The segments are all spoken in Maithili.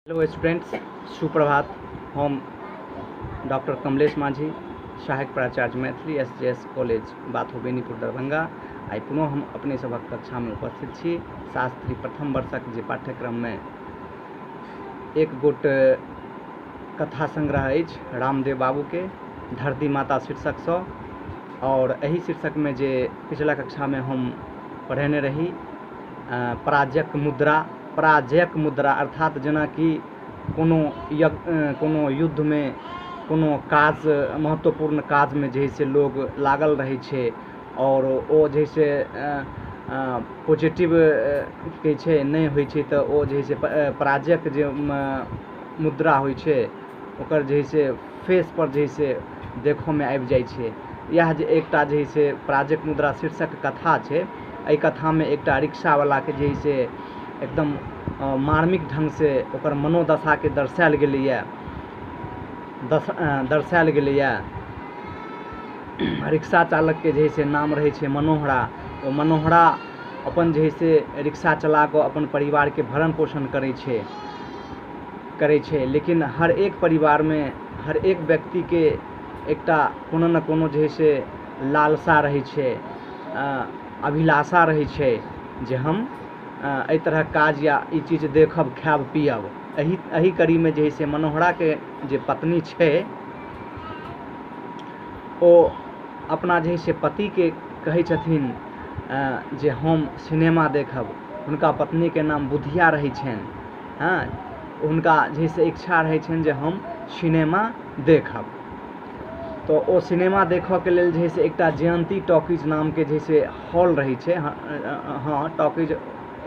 हेलो स्टूडेंट्स, सुप्रभात। हम डॉक्टर कमलेश माझी, सहायक प्राचार्य मैथिली SJS कॉलेज बाथो बेनीपुर दरभंगा। आई पुनः हम अपने सभक कक्षा में उपस्थित छी। शास्त्री प्रथम वर्षक जे पाठ्यक्रम में एक गोट कथा संग्रह अछि रामदेव बाबू के धरती माता शीर्षक से, और यही शीर्षक में जे पिछला कक्षा में हम पढ़ेने रही पराजयक मुद्रा अर्थात जेना कि कोनो युद्ध में कोनो काज महत्वपूर्ण काज में जैसे लोग लागल रहे छे और ओ जैसे पॉजिटिव के छे नहीं होय छे तो ओ जैसे पराजयक जे मुद्रा होय छे ओकर जैसे फेस पर जैसे देखो में आबि जाय छे। यह जे एकटा जैसे पराजयक मुद्रा शीर्षक कथा छे। एहि कथा में एकटा रिक्शा वाला के जैसे एकदम मार्मिक ढंग से ओकर मनोदशा के दर्शायल गेलैया। रिक्शा चालक के जैसे नाम रहे छे मनोहरा। वो मनोहरा अपन जैसे रिक्शा चला के अपन परिवार के भरण पोषण करे छे, लेकिन हर एक परिवार में हर एक व्यक्ति के एकटा कोनो न कोनो जैसे लालसा रहे छे, अभिलाषा रहे छे जे हम एहि तरह काज या ई चीज देखब, खायब, पियब। एही कड़ी में जैसे मनोहरा के जे पत्नी छे ओ अपना जैसे पति के कहे छथिन जे हम सिनेमा देखब। उनका पत्नी के नाम बुधिया रहे छन। हाँ, उनका जैसे इच्छा रहे छन जे हम सिनेमा देखब। तो ओ सिनेमा देखो के लेल जैसे एकटा जयंती टॉकीज नाम के जैसे हॉल रही छे। हाँ, टॉकीज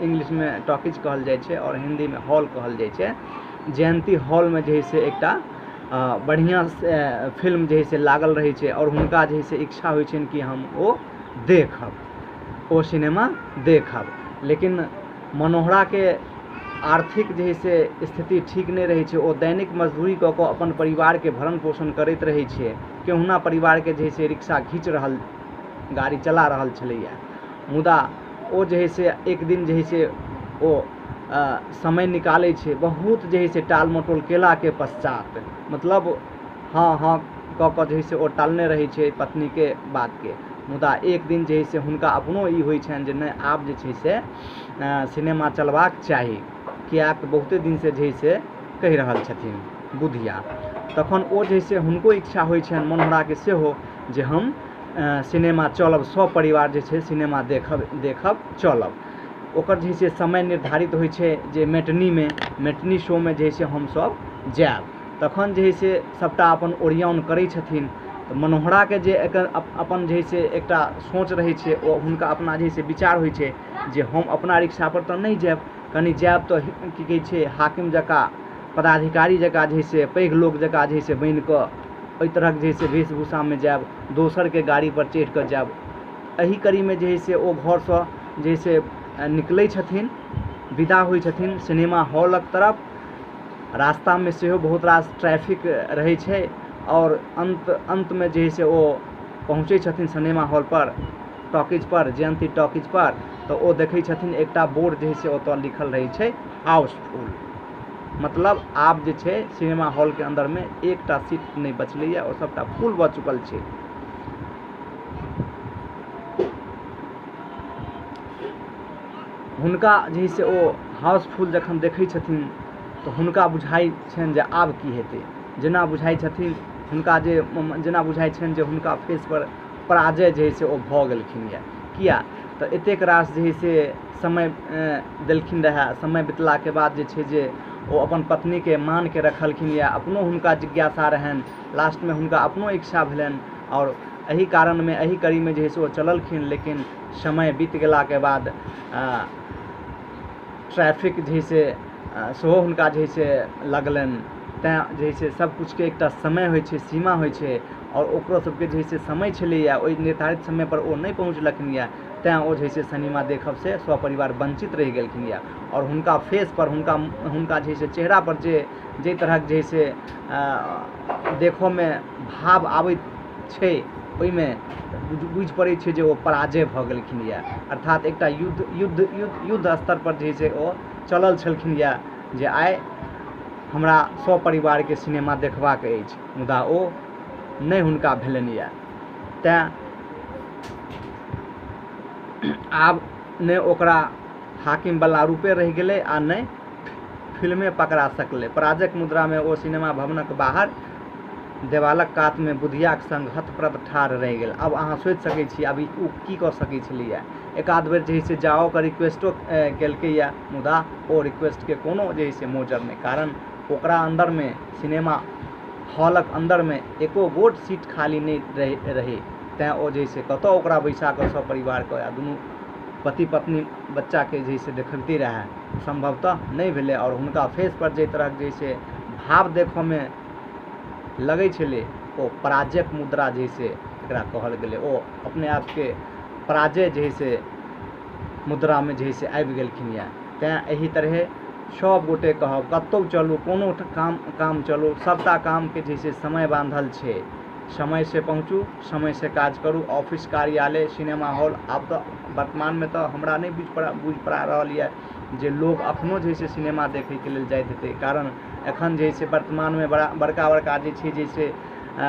इंग्लिश में टॉकीज कहल जाय छे और हिंदी में हॉल कहल जाय छे। जयंती हॉल में जैसे एकटा बढ़िया फिल्म जैसे लागल रही छे और हुनका जैसे इच्छा होय छन कि हम ओ देखब, ओ सिनेमा देखब। लेकिन मनोहरा के आर्थिक जैसे स्थिति ठीक नहीं रही छे। ओ दैनिक मजदूरी कऽ के अपन परिवार के भरण पोषण करैत रहे छे। केहुना परिवार के जैसे रिक्शा घीच रहल, गाड़ी चला रहल छलैया। मुदा ओ जैसे एक दिन जैसे ओ समय निकाले छे बहुत जैसे टाल मटोल केला के पश्चात, मतलब हाँ कऽ के जैसे ओ टालने रहे छे पत्नी के बात के। मुदा एक दिन जैसे हुनका अपनो ई होय छन जे नहीं आब जे छे से सिनेमा चलबाक चाही, कियाक बहुते दिन से जैसे कहि रहल छथिन बुधिया। तखन ओ जैसे हुनको इच्छा होय छन मनोहरा के सेहो जे हम सिनेमा चलब, सब परिवार जे छे सिनेमा देखब चलब। ओकर जैसे समय निर्धारित होय छे जे मैटनी शो में जैसे हम सब जाएब। तखन जैसे सबटा अपन ओरियान करै छथिन। तो मनोहरा के जे अपन जैसे एकटा सोच रहे छे, ओ हुनका अपना जैसे विचार होय छे जे हम अपना रिक्शा पर तो नहीं जाएब, कनी जाएब तो की कहे छे हाकिम जका, पदाधिकारी जका, जैसे पैघ लोग जका जैसे बन के ओहि तरह जैसे वेशभूषा में जाएब, दोसर के गाड़ी पर चढ़ कर जाएब। एही कड़ी में जैसे ओ घर से जैसे निकलै छथिन, विदा होय छथिन सिनेमा हॉलक तरफ। रास्ता में सेहो बहुत रास ट्रैफिक रहे छे और अंत में जैसे ओ पहुँचे छथिन सिनेमा हॉल पर, टॉकीज पर, जयंती टॉकीज पर। तो ओ देखे छथिन एकटा बोर्ड जैसे ओतऽ लिखल रहे छे हाउसफुल, मतलब आब जे छे सिनेमा हॉल के अंदर में एकटा सीट नहीं बचलैया और सबटा फुल भ चुकल छे। हुनका जैसे ओ हाउसफुल जखन देखे छथिन तो हुनका बुझाई छन जे आब की हेते। जेना बुझाई छथिन हुनका जेना बुझाई छन जे हुनका फेस पर पराजय जैसे ओ भ गेलखिन या। किया तो एतेक रास जैसे समय देलखिन रहे, समय बितला के बाद जे छे जे ओ अपन पत्नी के मान के रखलखिन या। अपनो हुनका जिज्ञासा रहन, लास्ट में हुनका अपनो इच्छा भेलन और एही कारण में एही कड़ी में जैसे ओ चललखिन। लेकिन समय बीत गेला के बाद ट्रैफिक जैसे सेहो हुनका जैसे लगलन। तैं जैसे सब कुछ के एकटा समय होय छे, सीमा होय छे, और ओकरो सबके जैसे समय छलैया, ओहि निर्धारित समय पर ओ नहीं पहुँचलखिन या। तैं ओ जैसे सिनेमा देखब से स्वपरिवार वंचित रह गेलखिन या। और हुनका फेस पर हुनका जैसे चेहरा पर जे तरह जैसे देखो में भाव आबैत छे, ओहि में बुझ पड़े छे जे ओ पराजय भ गेलखिन या। अर्थात एकटा युद्ध स्तर पर जैसे ओ चलल छलखिन या जे आइ हमरा सपरिवारके सिनेमा देखबाक अछि, मुदा ओ नहि हुनका भेलनि यऽ। तेँ आब नहि ओकरा हाकिमवला रूपे रहि गेलै आ नहि फिल्मे पकड़ा सकलै। पराजयक मुद्रामे ओ सिनेमा भवनक बाहर देवालक कातमे बुधियाक संग हतप्रभ ठाढ़ रहि गेल। अब अहाँ सोचि सकै छी आब ओ की कऽ सकै छलैए। एक आध बेर जे है से जाओके रिक्वेस्टो केलकैए, मुदा ओ रिक्वेस्टके कोनो जे है से मोजर नहि, कारण ओकरा अन्दरमे सिनेमा हॉलक अन्दरमे एको गोट सीट खाली नहि रहै। तेँ ओ जे है से कतऽ ओकरा बैसा कऽ सपरिवारके या दुनू पति पत्नी बच्चाके जे है से देखते रहए, सम्भवतः नहि भेलै। आओर हुनका फेसपर जे तरहक जे से भाव देखऽमे लगै छलै, ओ पराजयक मुद्रा जे है से एकरा कहल गेलै। ओ अपने आपके पराजय जे है से मुद्रामे जे है से आबि गेलखिन यऽ। तेँ एहि तरहे सब गोटे कहब कतहु चलू, कोनो काम चलू, सबटा कामके जे से समय बान्हल छै। समय से पहुँचू, समय से काज करू। ऑफिस, कार्यालय, सिनेमा हॉल, आब तऽ वर्तमानमे तऽ हमरा नहि बुझि पड़ा रहल यऽ जे लोग अखनो जे से सिनेमा देखैके लेल जाइत हेतै, कारण एखन जे से वर्तमानमे बड़का जे से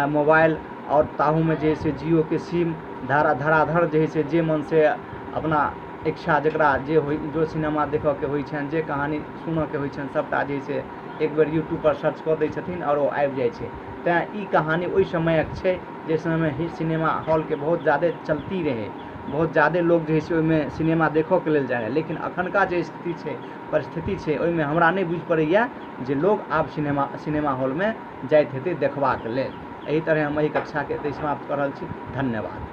मोबाइल और ताहूमे जे से जियोके सिम धराधर जे से जे मन से अपना इच्छा जकरा जो सिनेमा देखऽके होइ छनि, जे कहानी सुनऽके होइ छनि, सबटा जे से एक बेर यूट्यूबपर सर्च कऽ दै छथिन और ओ आबि जाइ छै। तेँ ई कहानी ओहि समयक छै जे समयमे ही सिनेमा हॉलके बहुत ज़्यादे चलती रहै, बहुत ज़्यादे लोग जे है से ओहिमे सिनेमा देखऽके लेल जाइ रहै। लेकिन अखनका जे स्थिति छै, परिस्थिति छै, ओहिमे हमरा नहि बुझि पड़ैए जे लोग आब सिनेमा हॉलमे जाइत हेतै देखबाक लेल। एहि तरहे हम एहि कक्षाके एतहि समाप्त कऽ रहल छी। धन्यवाद।